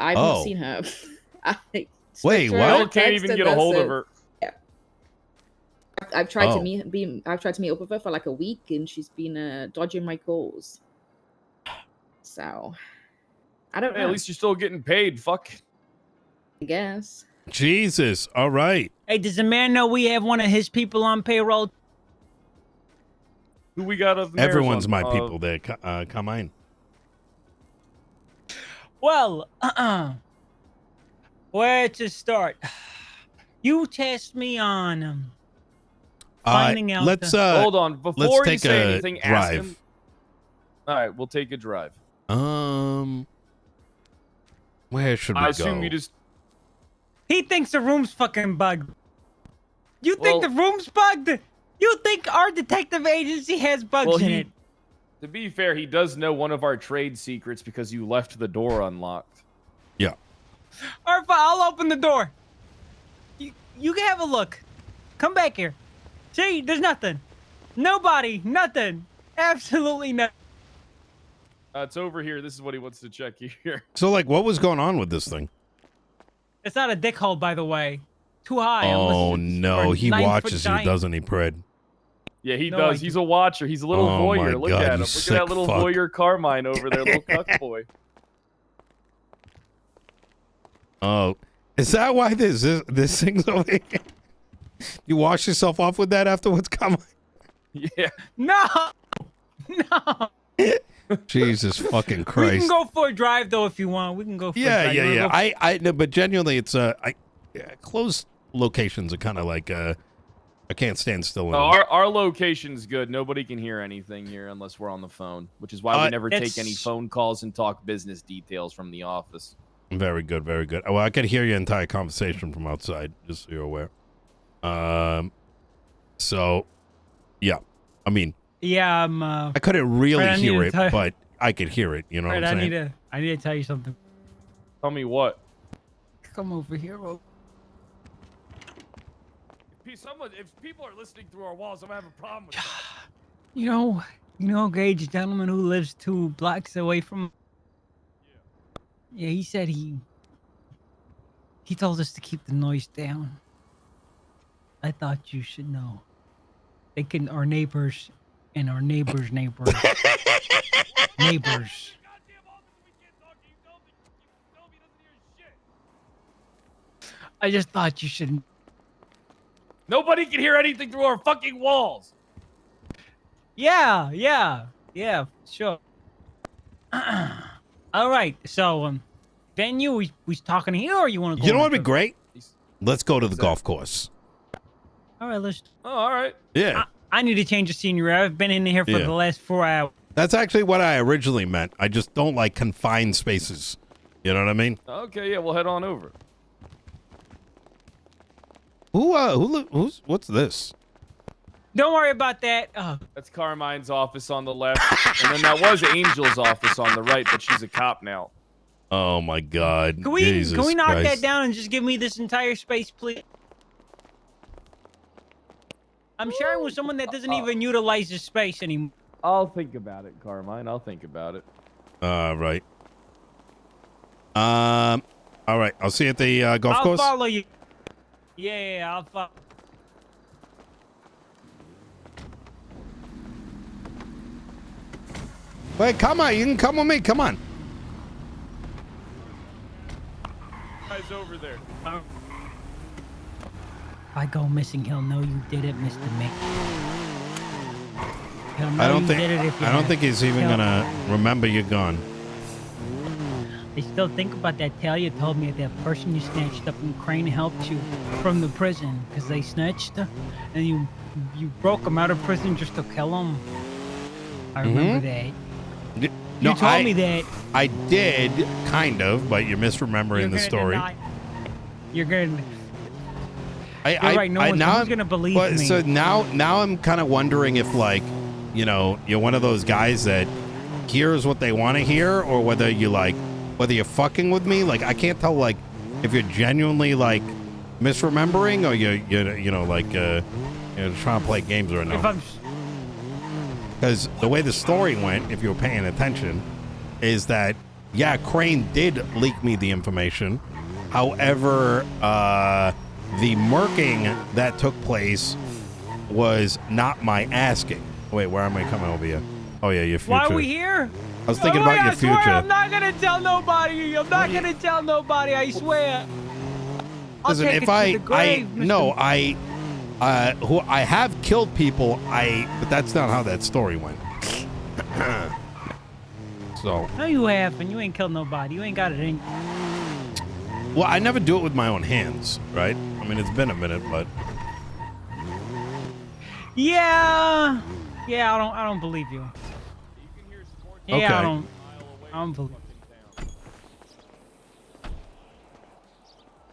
I've not seen her. Wait, what? I can't even get a hold of her. Yeah. I've tried to meet up with her for like a week, and she's been dodging my calls. So, I don't know. At least you're still getting paid. Fuck. I guess. Jesus. All right. Hey, does the man know we have one of his people on payroll? Who we got? Everyone's my people there. Come on. Well, where to start? You test me on finding out. Let's hold on before you say anything. Drive. Ask him. All right, we'll take a drive. Where should we go? I assume you just. He thinks the room's fucking bugged. You think the room's bugged? You think our detective agency has bugs in it? To be fair, he does know one of our trade secrets because you left the door unlocked. Yeah. All right, fine, I'll open the door. You can have a look. Come back here. See, there's nothing. Nobody, nothing. Absolutely nothing. It's over here. This is what he wants to check here. So, like, what was going on with this thing? It's not a dick hole, by the way. Too high. Oh, no. He watches you, doesn't he, Pred? Yeah, he does. He's a watcher. He's a little voyeur. Look at him. Look at that little voyeur Carmine over there, little cuck boy. Oh, is that why this thing's over here? You wash yourself off with that afterwards? Come on. Yeah. No. No. Jesus fucking Christ. We can go for a drive, though, if you want. We can go for a drive. Yeah. I no, but genuinely, it's closed locations are kind of like I can't stand still. Our location's good. Nobody can hear anything here unless we're on the phone, which is why we never take any phone calls and talk business details from the office. Very good, very good. Well, I could hear your entire conversation from outside, just so you're aware. So, yeah. I mean, yeah, I couldn't really hear it, but I could hear it. You know what I'm saying? I need to tell you something. Tell me what? Come over here. If people are listening through our walls, I'm gonna have a problem with that. You know, Gage, gentleman who lives 2 blocks away from. Yeah, he said he told us to keep the noise down. I thought you should know. They can, our neighbors and our neighbors' neighbors. Neighbors. I just thought you should. Nobody can hear anything through our fucking walls. Yeah, sure. All right, so venue, we talking here, or you want to go? You know what would be great? Let's go to the golf course. All right, let's. Oh, all right. Yeah. I need to change the scenery. I've been in here for the last 4 hours. That's actually what I originally meant. I just don't like confined spaces. You know what I mean? Okay, yeah, we'll head on over. What's this? Don't worry about that. That's Carmine's office on the left, and then that was Angel's office on the right, but she's a cop now. Oh my God! Can we knock that down and just give me this entire space, please? I'm sharing with someone that doesn't even utilize this space anymore. I'll think about it, Carmine. I'll think about it. Right. All right. I'll see you at the golf course. I'll follow you. Yeah, I'll follow. Wait, come on. You can come with me. Come on. Guys over there. If I go missing, he'll know you did it, Mr. Mick. I don't think he's even gonna remember you're gone. I still think about that tale you told me, that person you snatched up and Crane helped you from the prison because they snatched her and you broke them out of prison just to kill them. I remember that. No, you told me that. I did, kind of, but you're misremembering the story. You're gonna. You're right. No one's gonna believe me. So now I'm kind of wondering if, like, you're one of those guys that hears what they want to hear, or whether you're fucking with me. Like, I can't tell, like, if you're genuinely, like, misremembering, or you're trying to play games or no. Because the way the story went, if you were paying attention, is that yeah, Crane did leak me the information. However, the murking that took place was not my asking. Wait, where am I coming over here? Oh yeah, your future. Why are we here? I was thinking about your future. I swear I'm not gonna tell nobody. I'm not gonna tell nobody. I swear. Listen, if I have killed people, but that's not how that story went. So. No, you haven't. You ain't killed nobody. You ain't got it in. Well, I never do it with my own hands, right? I mean, it's been a minute, but. Yeah. Yeah, I don't believe you. Yeah, okay. I don't believe.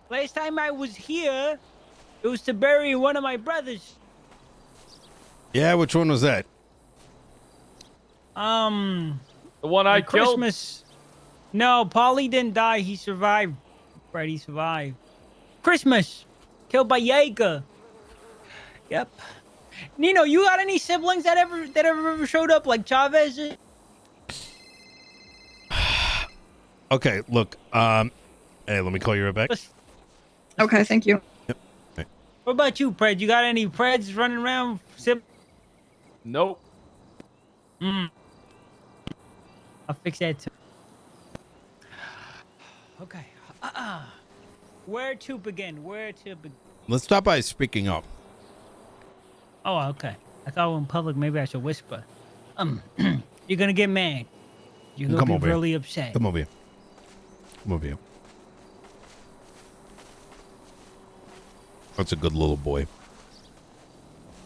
Last time I was here, it was to bury one of my brothers. Yeah, which one was that? The one I killed? Christmas. No, Paulie didn't die. He survived. Fred, he survived. Christmas. Killed by Jaeger. Yep. Nino, you got any siblings that ever showed up like Chavez? Okay, look. Hey, let me call you right back. Okay, thank you. Yep. Okay. What about you, Pred? You got any Preds running around? Nope. I'll fix that too. Okay. Where to begin? Let's start by speaking up. Oh, okay. I thought in public maybe I should whisper. You're gonna get mad. You're gonna be really upset. Come over here. Come over here. That's a good little boy.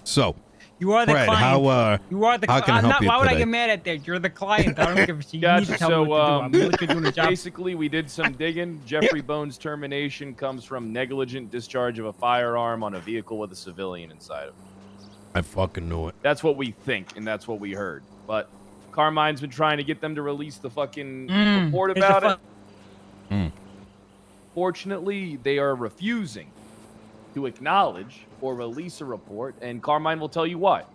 So, you are the Fred, client. You are the how can I help you Why would today? I get mad at that? You're the client. I don't give a shit. You Gotcha. need to tell me what to do. I'm literally doing a job. Basically, we did some digging. Jeffrey Bones' termination comes from negligent discharge of a firearm on a vehicle with a civilian inside of it. I fucking knew it. That's what we think, and that's what we heard. But Carmine's been trying to get them to release the fucking report about it. Fortunately, they are refusing to acknowledge or release a report, and Carmine will tell you why.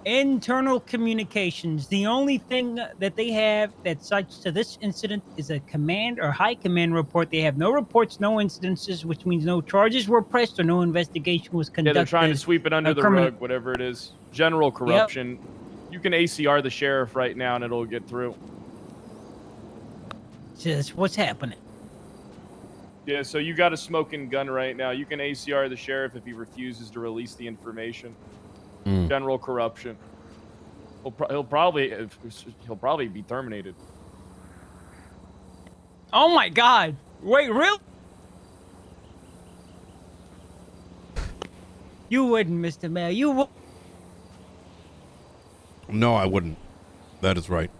Internal communications. The only thing that they have that cites to this incident is a command or high command report. They have no reports, no incidences, which means no charges were pressed or no investigation was conducted. Yeah, they're trying to sweep it under the rug, whatever it is. General corruption. Yep. You can ACR the sheriff right now, and it'll get through. Just what's happening? Yeah, so you got a smoking gun right now. You can ACR the sheriff if he refuses to release the information. General corruption. He'll probably be terminated. Oh my God! Wait, really? You wouldn't, Mr. Mayor. You would. No, I wouldn't. That is right.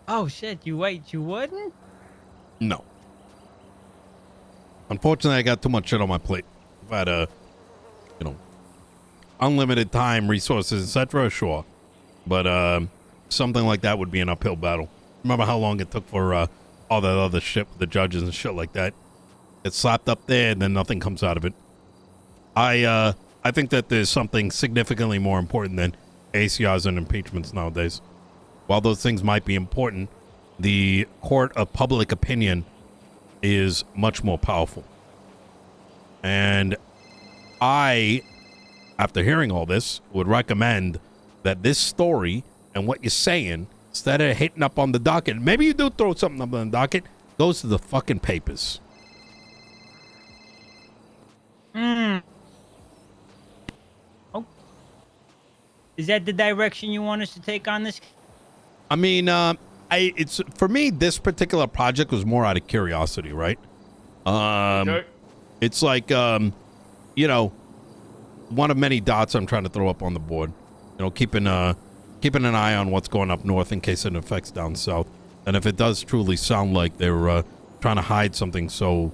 Oh shit! You wouldn't? No. Unfortunately, I got too much shit on my plate. If I had unlimited time, resources, etc., sure. But something like that would be an uphill battle. Remember how long it took for all that other shit with the judges and shit like that? It's slapped up there and then nothing comes out of it. I think that there's something significantly more important than ACRs and impeachments nowadays. While those things might be important, the court of public opinion is much more powerful. And I, after hearing all this, would recommend that this story and what you're saying, instead of hitting up on the docket, maybe you do throw something up on the docket, goes to the fucking papers. Oh. Is that the direction you want us to take on this? I mean, it's for me, this particular project was more out of curiosity, right? Okay. It's like, one of many dots I'm trying to throw up on the board. Keeping an eye on what's going up north in case it affects down south. And if it does truly sound like they're trying to hide something so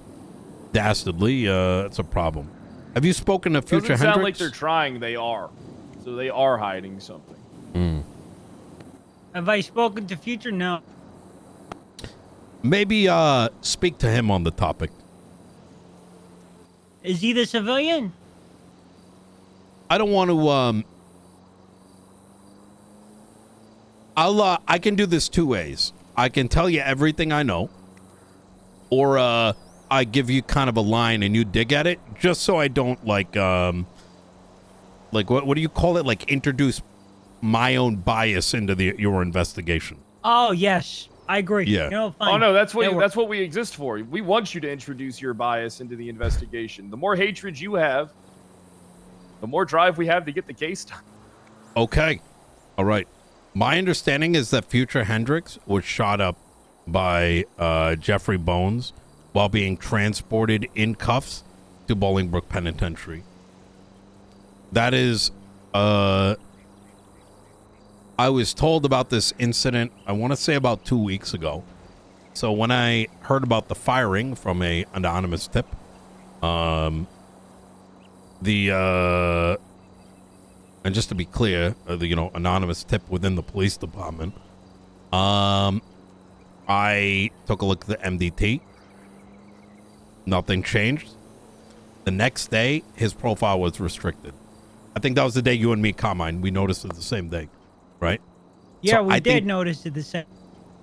dastardly, it's a problem. Have you spoken to Future Doesn't Hendricks? sound like they're trying. They are. So they are hiding something. Have I spoken to Future? No. Maybe speak to him on the topic. Is he the civilian? I don't want to. I can do this two ways. I can tell you everything I know, or I give you kind of a line and you dig at it, just so I don't like what do you call it? Like introduce my own bias into your investigation. Oh yes, I agree. Yeah. You know, fine. Oh no, that's what we exist for. We want you to introduce your bias into the investigation. The more hatred you have, the more drive we have to get the case done. Okay. All right. My understanding is that Future Hendrix was shot up by Jeffrey Bones while being transported in cuffs to Bolingbrook Penitentiary. That is, I was told about this incident, I want to say about 2 weeks ago. So when I heard about the firing from an anonymous tip, and just to be clear, the anonymous tip within the police department, I took a look at the MDT. Nothing changed. The next day, his profile was restricted. I think that was the day you and me, Carmine, we noticed it the same day, right? Yeah, So we I did think, notice it the same.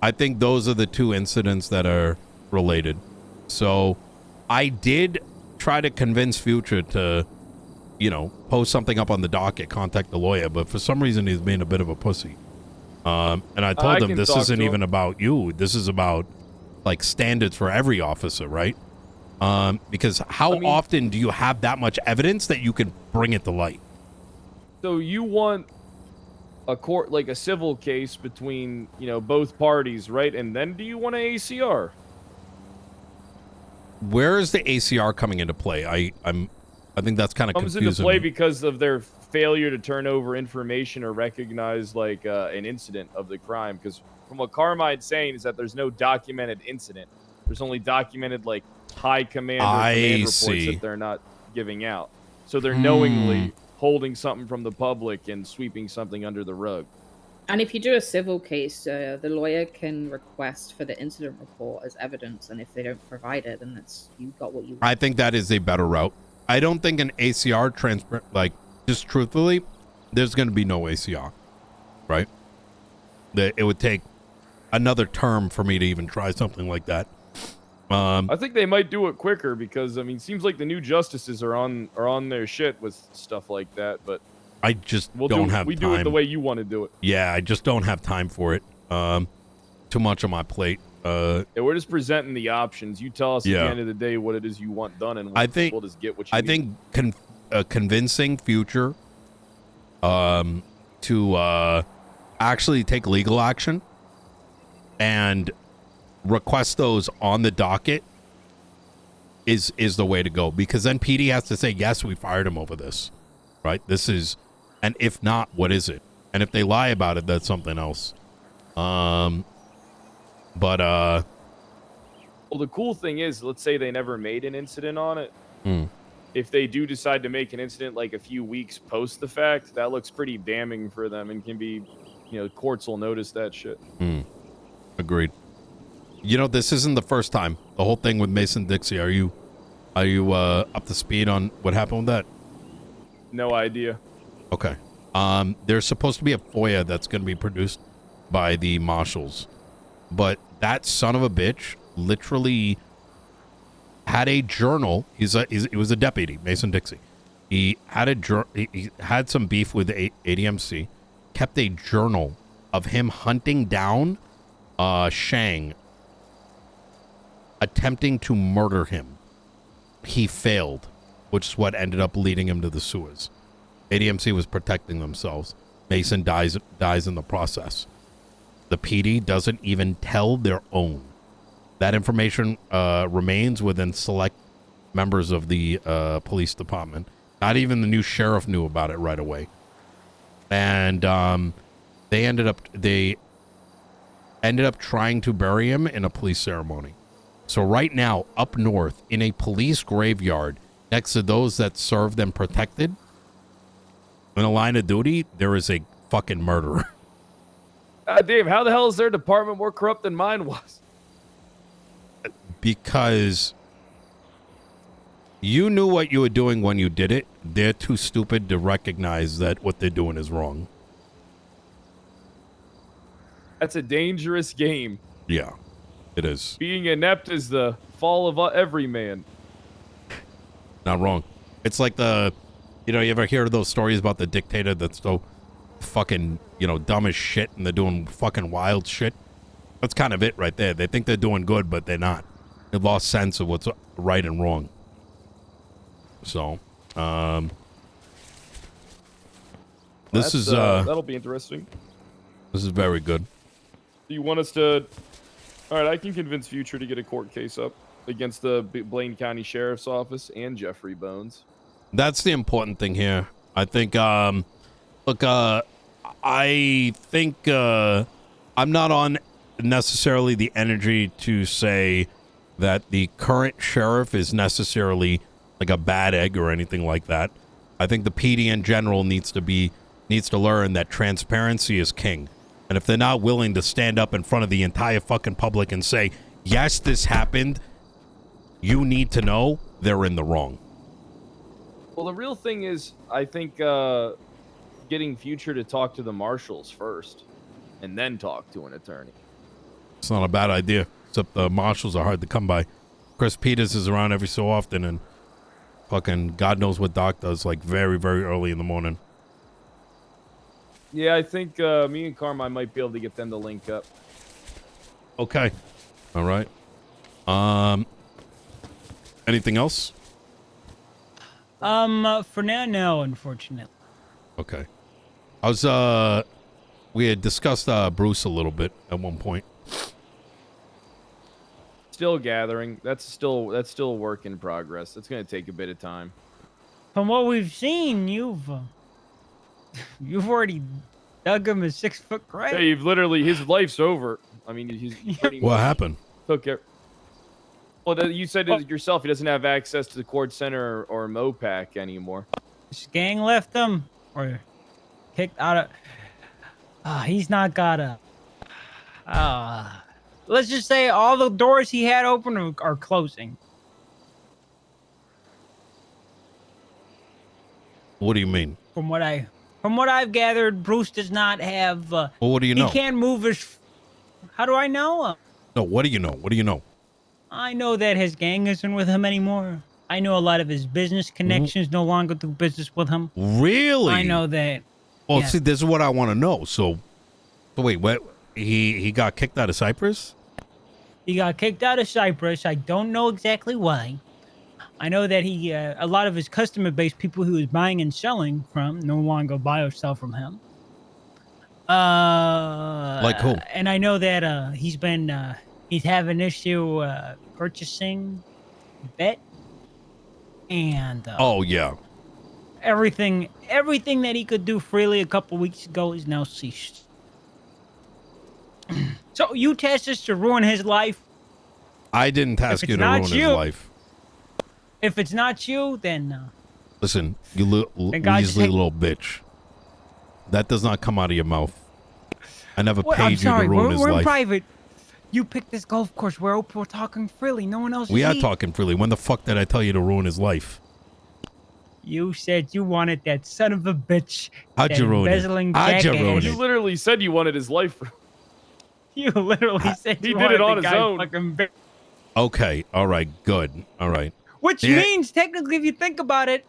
I think those are the two incidents that are related. So I did try to convince Future to, post something up on the docket, contact the lawyer, but for some reason he's being a bit of a pussy. And I told him this isn't even about you. This is about like standards for every officer, right? Because how often do you have that much evidence that you can bring it to light? So you want a court, like a civil case between, both parties, right? And then do you want an ACR? Where is the ACR coming into play? I think that's kind of confusing. Comes into play because of their failure to turn over information or recognize like an incident of the crime. Because from what Carmine's saying is that there's no documented incident. There's only documented like high command or command reports that they're not giving out. So they're knowingly holding something from the public and sweeping something under the rug. And if you do a civil case, the lawyer can request for the incident report as evidence, and if they don't provide it, then you got what you want. I think that is a better route. I don't think an ACR just truthfully, there's going to be no ACR, right? It would take another term for me to even try something like that. I think they might do it quicker because it seems like the new justices are on their shit with stuff like that. But I just don't have time. We do it the way you want to do it. Yeah, I just don't have time for it. Too much on my plate. Yeah, we're just presenting the options. You tell us at the end of the day what it is you want done, and we'll just get what you need. I think convincing Future to actually take legal action and request those on the docket is the way to go, because then PD has to say, yes, we fired him over this, right? And if not, what is it? And if they lie about it, that's something else. Well, the cool thing is, let's say they never made an incident on it. If they do decide to make an incident like a few weeks post the fact, that looks pretty damning for them and can be, courts will notice that shit. Agreed. This isn't the first time. The whole thing with Mason Dixie. Are you up to speed on what happened with that? No idea. Okay. There's supposed to be a FOIA that's going to be produced by the marshals, but that son of a bitch literally had a journal. He was a deputy, Mason Dixie. He had some beef with ADMC. Kept a journal of him hunting down Shang, attempting to murder him. He failed, which is what ended up leading him to the sewers. ADMC was protecting themselves. Mason dies in the process. The PD doesn't even tell their own. That information remains within select members of the police department. Not even the new sheriff knew about it right away. And they ended up trying to bury him in a police ceremony. So right now, up north, in a police graveyard, next to those that served and protected, in a line of duty, there is a fucking murderer. Dave, how the hell is their department more corrupt than mine was? Because you knew what you were doing when you did it. They're too stupid to recognize that what they're doing is wrong. That's a dangerous game. Yeah, it is. Being inept is the fall of every man. Not wrong. It's like you ever hear those stories about the dictator that's so fucking, dumb as shit and they're doing fucking wild shit? That's kind of it right there. They think they're doing good, but they're not. They've lost sense of what's right and wrong. So, this is, that'll be interesting. This is very good. Do you want us to... All right, I can convince Future to get a court case up against the Blaine County Sheriff's Office and Jeffrey Bones. That's the important thing here. I think, look, I think, I'm not on necessarily the energy to say that the current sheriff is necessarily like a bad egg or anything like that. I think the PD in general needs to learn that transparency is king. And if they're not willing to stand up in front of the entire fucking public and say, yes, this happened, you need to know, they're in the wrong. Well, the real thing is, I think, getting Future to talk to the marshals first and then talk to an attorney. It's not a bad idea, except the marshals are hard to come by. Chris Peters is around every so often, and fucking God knows what Doc does, like very, very early in the morning. Yeah, I think me and Carmine might be able to get them to link up. Okay. All right. Anything else? For now, no, unfortunately. Okay. We had discussed Bruce a little bit at one point. Still gathering. That's still a work in progress. It's going to take a bit of time. From what we've seen, you've already dug him a 6-foot grave. Yeah, you've literally, his life's over. I mean, he's pretty What much happened? took care. Well, you said it yourself. He doesn't have access to the court center or Mopac anymore. His gang left him or kicked out of. He's not got a. Let's just say all the doors he had open are closing. What do you mean? From what I've gathered, Bruce does not have. Well, what do you know? He can't move his. How do I know? No, what do you know? What do you know? I know that his gang isn't with him anymore. I know a lot of his business connections no longer do business with him. Really? I know that. Well, yeah. see, this is what I want to know. So wait, what? He got kicked out of Cyprus? He got kicked out of Cyprus. I don't know exactly why. I know that a lot of his customer base, people who was buying and selling from, no longer buy or sell from him. Like who? And I know that he's having issue purchasing bet. And oh yeah, everything that he could do freely a couple weeks ago is now ceased. So you tasked us to ruin his life. I didn't task you to ruin his life. If it's not you, then listen, you measly little bitch. That does not come out of your mouth. I never paid you to ruin his life. We're in private. You picked this golf course. We're talking freely. No one else. We are talking freely. When the fuck did I tell you to ruin his life? You said you wanted that son of a bitch. How'd you ruin it? How'd you ruin it? You literally said you wanted his life. You literally said he did it on his own. Okay. All right. Good. All right. Which means, technically, if you think about it,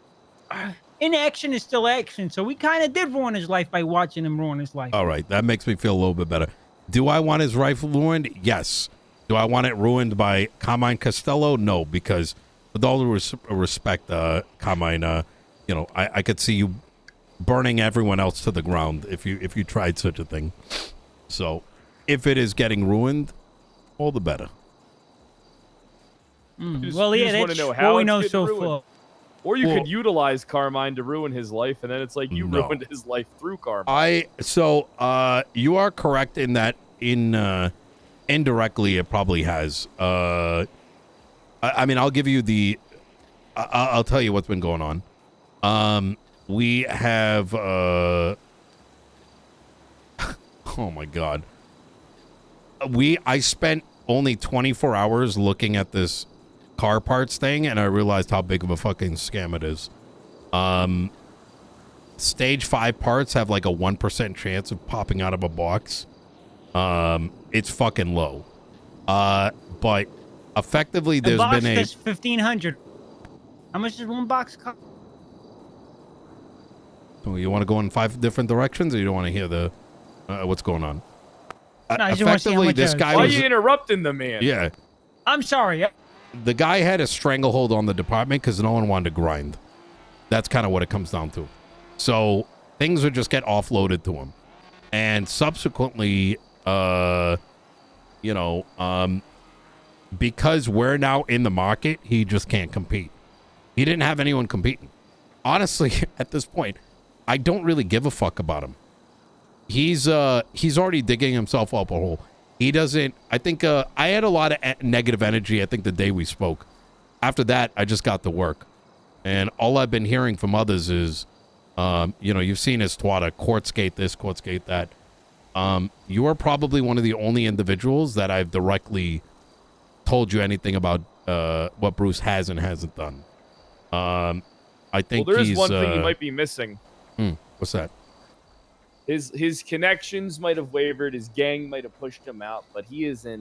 inaction is still action. So we kind of did ruin his life by watching him ruin his life. All right. That makes me feel a little bit better. Do I want his life ruined? Yes. Do I want it ruined by Carmine Costello? No, because with all due respect, Carmine, I could see you burning everyone else to the ground if you tried such a thing. So if it is getting ruined, all the better. Well, yeah, that's what we know so far. Or you could utilize Carmine to ruin his life, and then it's like you ruined his life through Carmine. You are correct in that indirectly it probably has. I mean, I'll give you I'll tell you what's been going on. We have oh my God. I spent only 24 hours looking at this car parts thing, and I realized how big of a fucking scam it is. Stage 5 parts have like a 1% chance of popping out of a box. It's fucking low. But effectively, The there's box been a. costs 1,500. How much does one box cost? So you want to go in 5 different directions, or you don't want to hear the what's going on? No, I just wanna see how Effectively, much this a- guy Why are was. you interrupting the man? Yeah, I'm sorry. the guy had a stranglehold on the department because no one wanted to grind. That's kind of what it comes down to. So things would just get offloaded to him, and subsequently, because we're now in the market, he just can't compete. He didn't have anyone competing. Honestly, at this point, I don't really give a fuck about him. He's already digging himself up a hole. He doesn't. I think I had a lot of negative energy. I think the day we spoke. After that, I just got to work, and all I've been hearing from others is, you've seen his twatter, court skate this, court skate that. You are probably one of the only individuals that I've directly told you anything about what Bruce has and hasn't done. I think there is one thing you might be missing. What's that? His connections might have wavered. His gang might have pushed him out, but he has a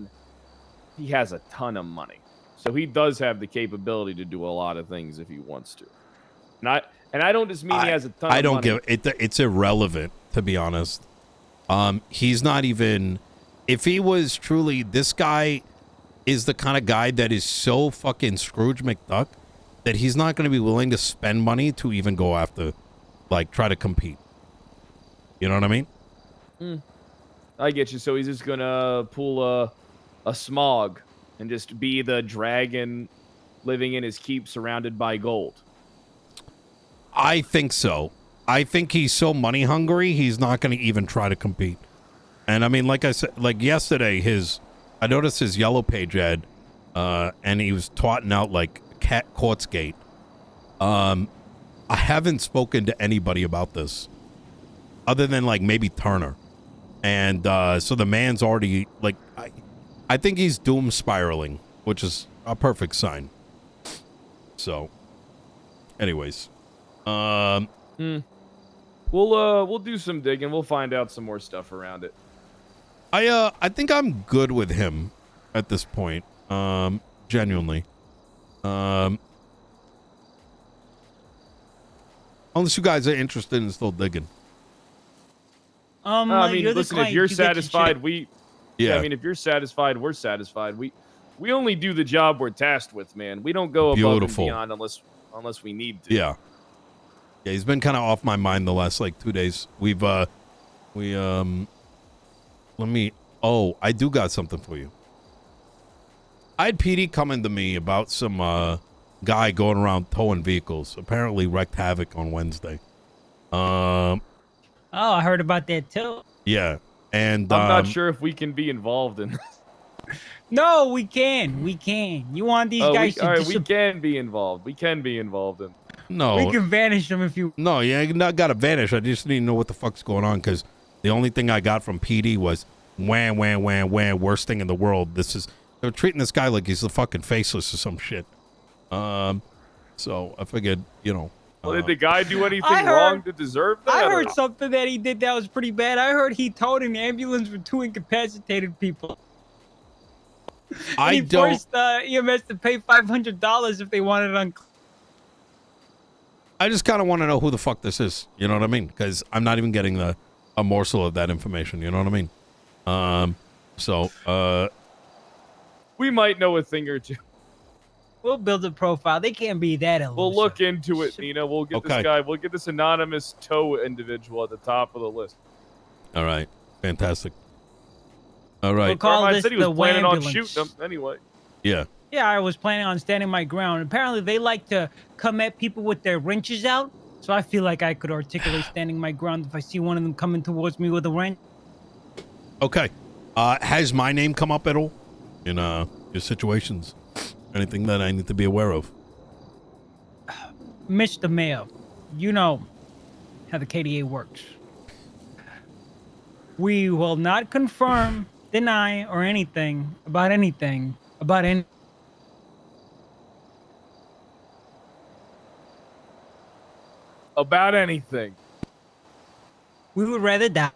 ton of money, so he does have the capability to do a lot of things if he wants to. And I don't just mean he has a ton. I of don't money. give it. It's irrelevant, to be honest. He's not even. If he was truly, this guy is the kind of guy that is so fucking Scrooge McDuck that he's not going to be willing to spend money to even go after, try to compete. You know what I mean? I get you. So he's just gonna pull a smog and just be the dragon living in his keep surrounded by gold. I think so. I think he's so money hungry, he's not going to even try to compete. And I mean, like I said, yesterday, I noticed his yellow page ad, and he was twatting out cat court skate. I haven't spoken to anybody about this other than maybe Turner. And so the man's already I think he's doom spiraling, which is a perfect sign. So anyways, we'll do some digging. We'll find out some more stuff around it. I think I'm good with him at this point. Genuinely. Unless you guys are interested in still digging. I mean, you're the listen, client, if you're you get your satisfied, check. I mean, if you're satisfied, we're satisfied. We only do the job we're tasked with, man. We don't go above and beyond unless we need to. Yeah. Yeah, he's been kind of off my mind the last 2 days. I do got something for you. I had PD coming to me about some guy going around towing vehicles. Apparently wrecked havoc on Wednesday. Oh, I heard about that too. Yeah. And I'm not sure if we can be involved in this. No, we can. We can. You want these guys to we can be involved. We can be involved in. No. We can vanish them if you. No, you not got to vanish. I just need to know what the fuck's going on, because the only thing I got from PD was wham, wham, wham, wham, worst thing in the world. They're treating this guy like he's the fucking faceless or some shit. So I figured, Well, did the guy do anything wrong to deserve that? I heard something that he did that was pretty bad. I heard he towed an ambulance with 2 incapacitated people. He forced EMS to pay $500 if they wanted it on. I just kind of want to know who the fuck this is. You know what I mean? Because I'm not even getting a morsel of that information. You know what I mean? We might know a thing or two. We'll build a profile. They can't be that elusive. We'll look into it, Nino. We'll get this guy. We'll get this anonymous tow individual at the top of the list. All right. Fantastic. All right. We'll call this said he was the planning on ambulance. shooting them anyway. Yeah. Yeah, I was planning on standing my ground. Apparently, they like to come at people with their wrenches out. So I feel like I could articulate standing my ground if I see one of them coming towards me with a wrench. Okay. Has my name come up at all in your situations? Anything that I need to be aware of? Mr. Mayor, you know how the KDA works. We will not confirm, deny, or anything about anything about any. About anything. We would rather die.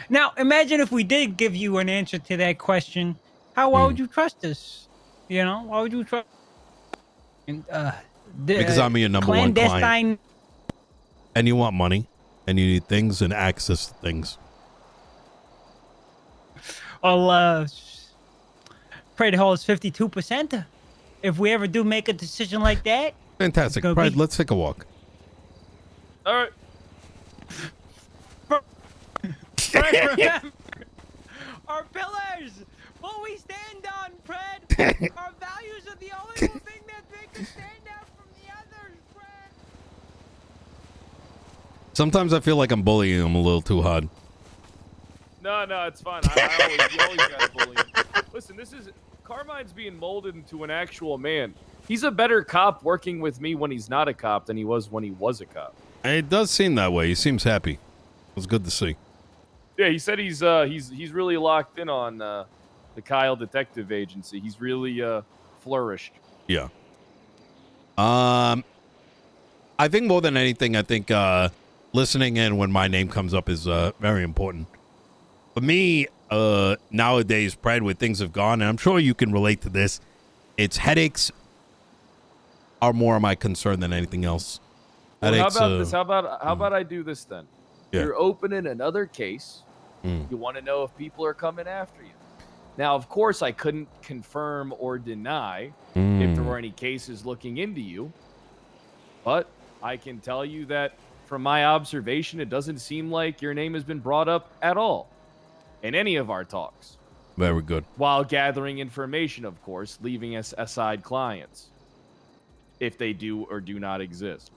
Now, imagine if we did give you an answer to that question. why would you trust us? You know, why would you trust? And Because I'm your number one client. clandestine. And you want money, and you need things and access to things. Well, Fred Hall is 52%. If we ever do make a decision like that, fantastic. Fred, let's take a walk. All right. Fred, remember, our pillars, what we stand on, Fred. Our values are the only thing that make us stand out from the others, Fred. Sometimes I feel like I'm bullying him a little too hard. No, it's fine. You always gotta bully him. Listen, Carmine's being molded into an actual man. He's a better cop working with me when he's not a cop than he was when he was a cop. It does seem that way. He seems happy. It was good to see. Yeah, he said he's really locked in on the Kyle Detective Agency. He's really flourished. Yeah. I think more than anything, listening in when my name comes up is very important. For me, nowadays, Fred, where things have gone, and I'm sure you can relate to this, it's headaches are more of my concern than anything else. Well, how about this? How about I do this then? Yeah. You're opening another case. You want to know if people are coming after you. Now, of course, I couldn't confirm or deny if there were any cases looking into you, but I can tell you that from my observation, it doesn't seem like your name has been brought up at all in any of our talks. Very good. While gathering information, of course, leaving us aside clients, if they do or do not exist.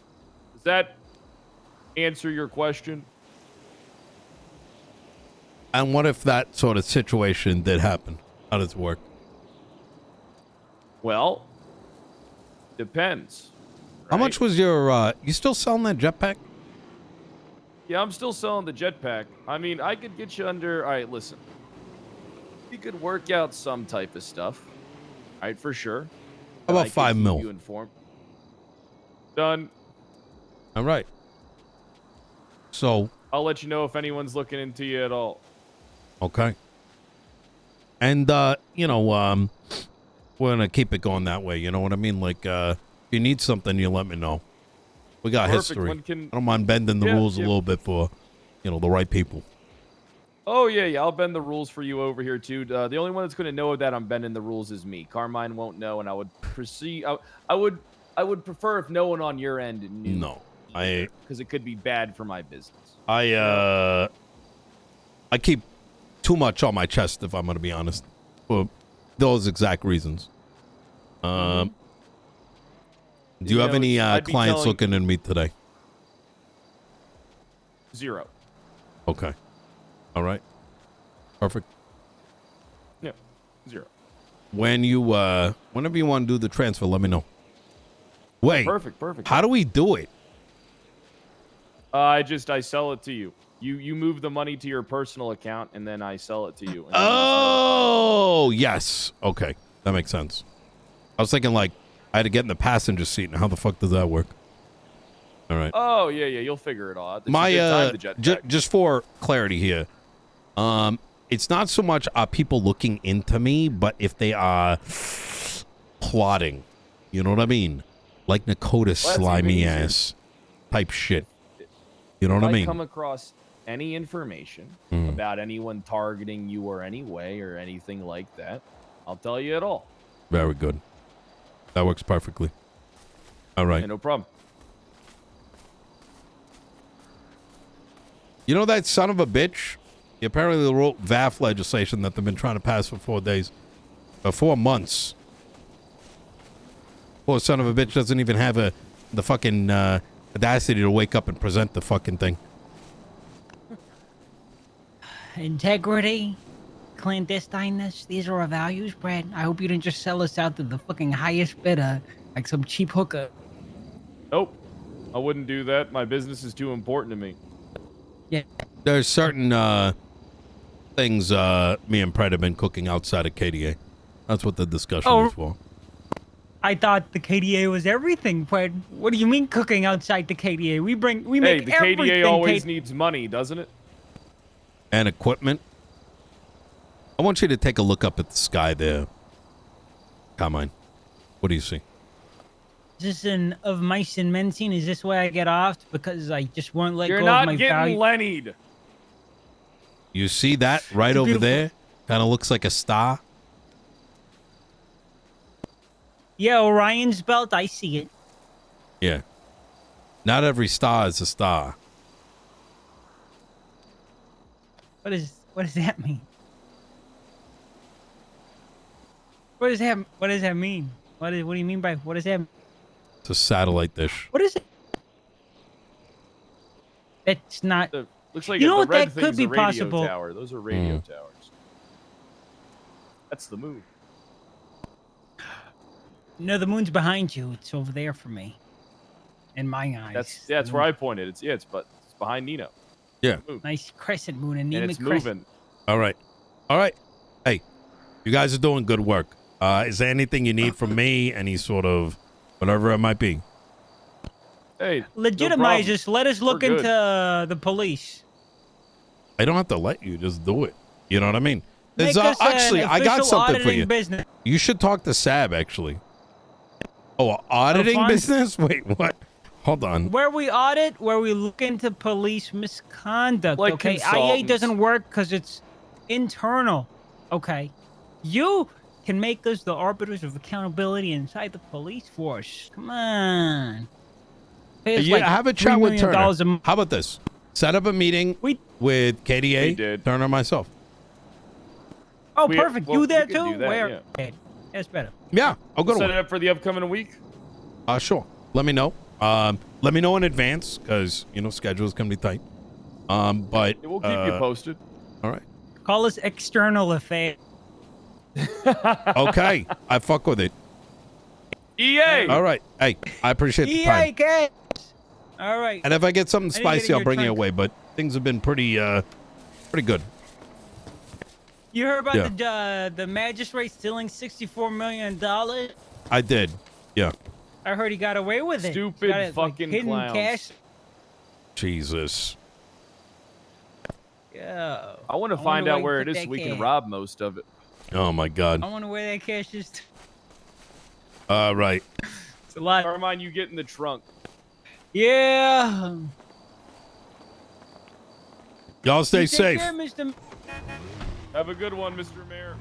Does that answer your question? And what if that sort of situation did happen? How does it work? Well, depends. How much was your, you still selling that jetpack? Yeah, I'm still selling the jetpack. I mean, I could get you under, all right, listen. We could work out some type of stuff. All right, for sure. How about 5 mil? You informed. Done. All right. So. I'll let you know if anyone's looking into you at all. Okay. And, you know, we're going to keep it going that way. You know what I mean? Like, if you need something, you let me know. We got history. I don't mind bending the rules a little bit for, you know, the right people. Oh, yeah. I'll bend the rules for you over here, too. The only one that's going to know that I'm bending the rules is me. Carmine won't know, and I would proceed. I would prefer if no one on your end knew. No. Because it could be bad for my business. I keep too much on my chest, if I'm going to be honest, for those exact reasons. Do you have any clients looking at me today? 0. Okay. All right. Perfect. Yeah. 0. When you, whenever you want to do the transfer, let me know. Wait. Perfect. How do we do it? I sell it to you. You move the money to your personal account, and then I sell it to you. Oh, yes. Okay. That makes sense. I was thinking, like, I had to get in the passenger seat, and how the fuck does that work? All right. Oh, yeah. You'll figure it all out. Just for clarity here, it's not so much are people looking into me, but if they are plotting, you know what I mean? Like Nakota's slimy ass type shit. You know what I mean? If I come across any information about anyone targeting you or any way or anything like that, I'll tell you it all. Very good. That works perfectly. All right. Yeah, no problem. You know that son of a bitch? He apparently wrote VAF legislation that they've been trying to pass for 4 days. 4 months. Poor son of a bitch doesn't even have the fucking audacity to wake up and present the fucking thing. Integrity, clandestineness, these are our values, Brad. I hope you didn't just sell us out to the fucking highest bidder like some cheap hooker. Nope. I wouldn't do that. My business is too important to me. Yeah. There's certain things me and Pred have been cooking outside of KDA. That's what the discussion was for. I thought the KDA was everything, Pred. What do you mean cooking outside the KDA? We make the everything. KDA always needs money, doesn't it? And equipment. I want you to take a look up at the sky there. Carmine, what do you see? Is this an of mice and men scene? Is this where I get off because I just won't let You're go not of my getting value? Lennied. You see that right It's a over beautiful- there? Kind of looks like a star. Yeah, Orion's belt. I see it. Yeah. Not every star is a star. What does that mean? What does that mean? What do you mean by what does that? It's a satellite dish. What is it? It's not. Looks like You know the what, red that could thing's be a radio possible. tower. Those are radio towers. That's the moon. No, the moon's behind you. It's over there for me. In my eyes. That's where I pointed. It's behind Nino. Yeah. Nice crescent moon and And it's moving. All right. All right. Hey, you guys are doing good work. Is there anything you need from me? Any sort of whatever it might be? Hey, Legitimize us. Let us look We're good. into the police. I don't have to let you. Just do it. You know what I mean? Make There's, us an actually, I got official something for auditing you. business. You should talk to Sab, actually. Oh, auditing fun. business? Wait, what? Hold on. Where we audit, where we look into police misconduct. Like okay, IA consultants. doesn't work because it's internal. Okay, you can make us the arbiters of accountability inside the police force. Come on. Pay us Yeah, like have a $3 chat with million Turner. a month. How about this? Set up a meeting We- with We KDA, did. Turner, and myself. Oh, We- perfect. well, you there we could too? do that, Where? yeah. Okay, that's better. Yeah, I'll go to Set one. it up for the upcoming week. Sure. Let me know. Let me know in advance because schedules can be tight. But We'll keep you posted. all right. Call us external affairs. Okay, I fuck with it. EA. All right. Hey, I appreciate the time. EA, all right. And if I get something I didn't get spicy, I'll your bring you trunk. away. But things have been pretty good. You heard about Yeah. the magistrate stealing $64 million? I did. Yeah. I heard he got away with it. Stupid Got it, like, fucking hidden clowns. cash. Jesus. Yeah. I want to I find wonder out where where you it put is so that we can cash. rob most of it. Oh my God. I wonder where that cash is. Right. It's a lot. Carmine, you get in the trunk. Yeah. Y'all stay You take safe. care, Mr. Have a good one, Mr. Mayor.